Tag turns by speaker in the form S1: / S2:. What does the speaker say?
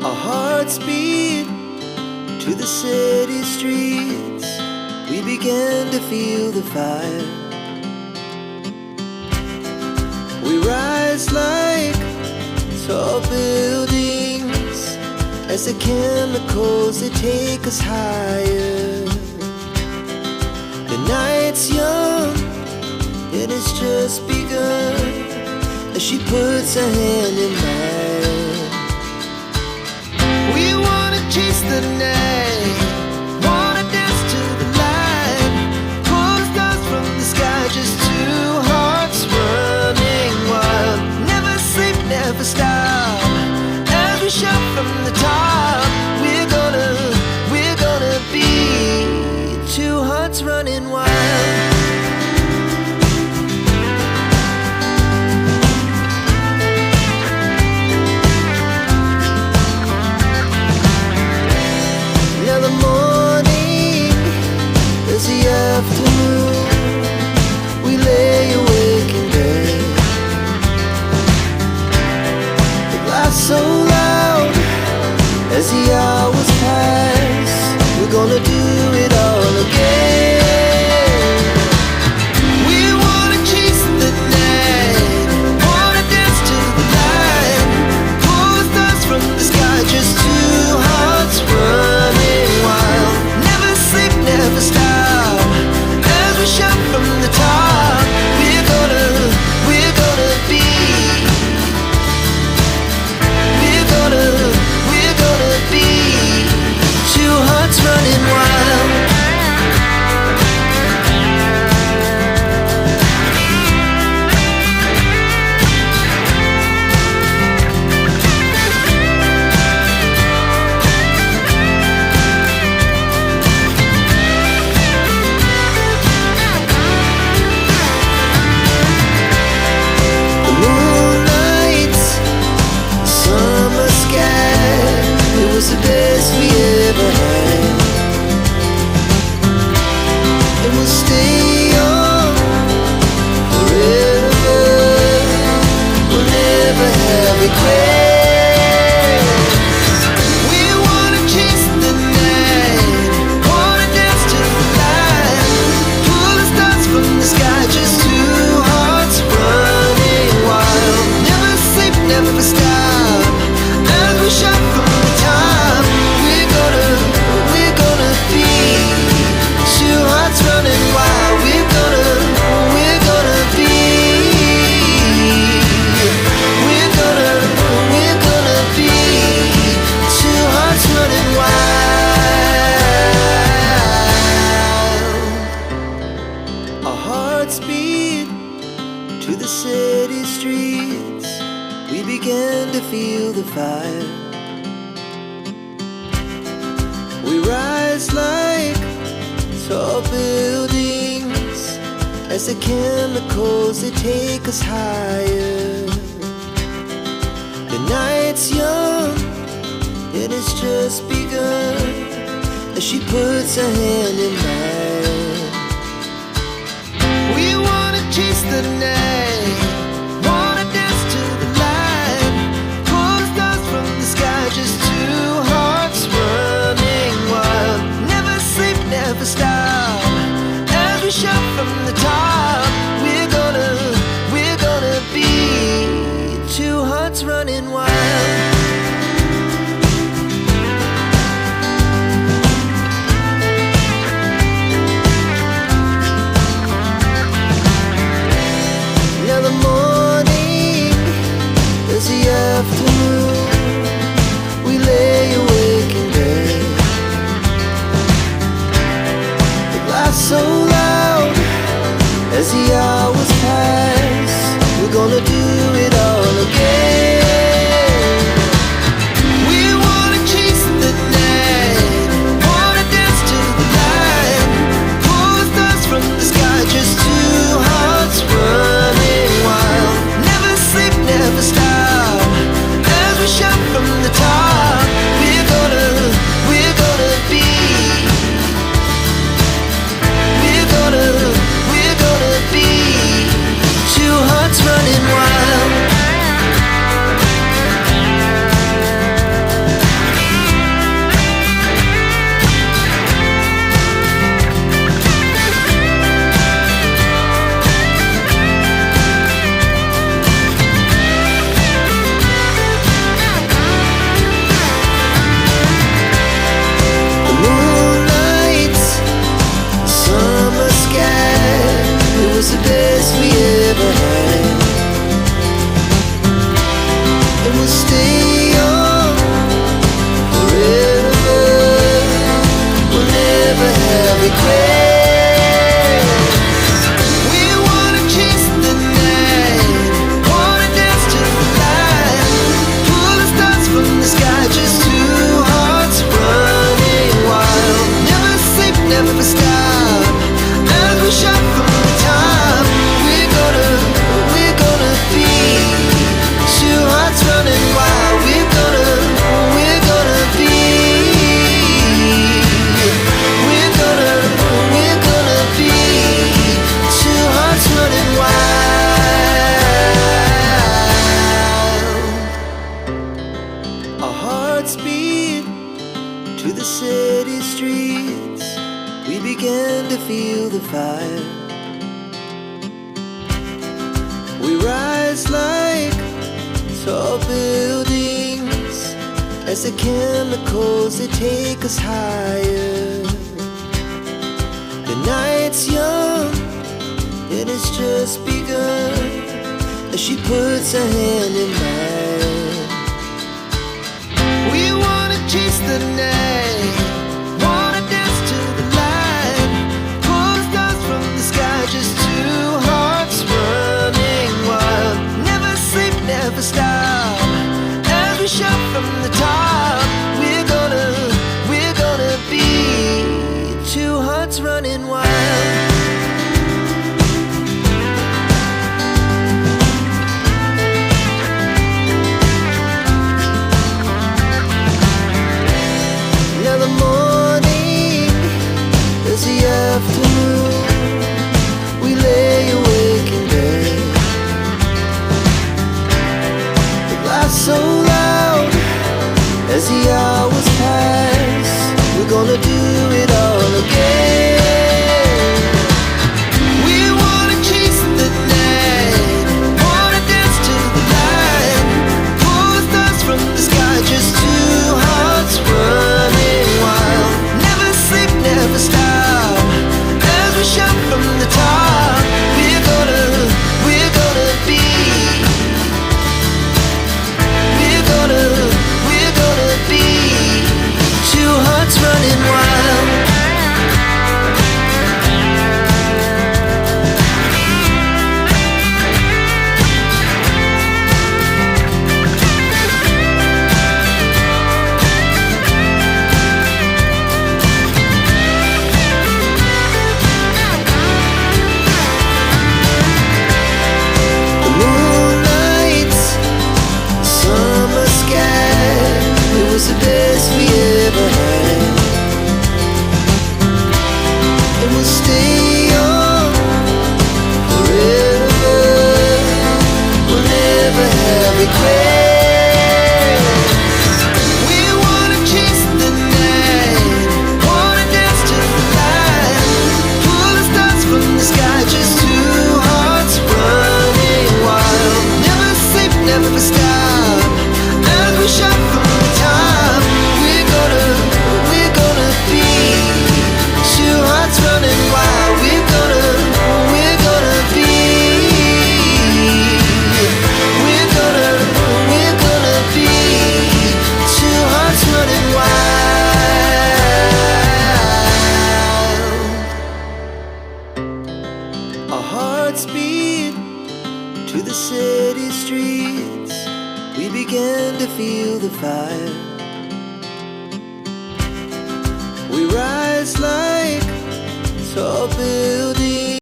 S1: Our hearts beat to the city streets. We began to feel the fire. We rise like tall buildings as the chemicals, they take us higher. The night's young and it's just begun as she puts her hand in mine. We wanna chase the night, wanna dance to the light, pull stars from the sky, just two hearts running wild. Never sleep, never stop, as we shout from the top. We're gonna be two hearts running wild. Afternoon, we lay awake in bed. The glass so loud as the hours pass. We're gonna do it all again. We wanna chase the night, wanna dance to the light, pull the stars from the sky, just two hearts running wild. Never sleep, never stop, shout from the top. We're gonna be. We're gonna be two hearts running wild. The best we ever had, and we'll stay on forever. We'll never have regrets. We wanna chase the night, wanna dance to the light, pull the stars from the sky, just two hearts running wild. Never sleep, never stop, as we shout from the top. Running wild, we're gonna be. We're gonna be two hearts running wild. Our hearts beat to the city streets. We began to feel the fire. We rise like tall buildings as the chemicals, they take us higher. The night's young and it's just begun as she puts her hand in mine. We wanna chase the night, wanna dance to the light, pull the stars from the sky, just two hearts running wild. Never sleep, never stop, as we shout from the top. We're gonna be two hearts running wild. Now the morning is the afternoon. We lay awake in bed. So loud as the hours pass. We're gonna do it all again. We wanna chase the night, wanna dance to the light, pull the stars from the sky, just two hearts running wild. Never sleep, never stop, as we to the city streets, we began to feel the fire. We rise like tall buildings as the chemicals, they take us higher. The night's young and it's just begun as she puts her hand in mine. We wanna chase the night, wanna dance to the light, pull the stars from the sky, just two hearts running wild. Never sleep, never stop, as we shout from the top. We're gonna be two hearts running wild. Afternoon, we lay awake in bed. It laughs so loud as the hours pass. We're gonna do it all again. We wanna chase the night, wanna dance to the light, pull the stars from the sky, just two hearts running wild. Never sleep, never stop, shout from the top. We're gonna be, we're gonna be two hearts running wild. The best we ever had, and we'll stay on forever. We'll never have regrets. We wanna chase the night, wanna dance to the light, pull the stars from the sky, just two hearts running wild. Never sleep, never stop, as we shout from the top. Running wild, we're gonna be, we're gonna be two hearts running wild. Our hearts beat to the city streets, we began to feel the fire. We rise like tall buildings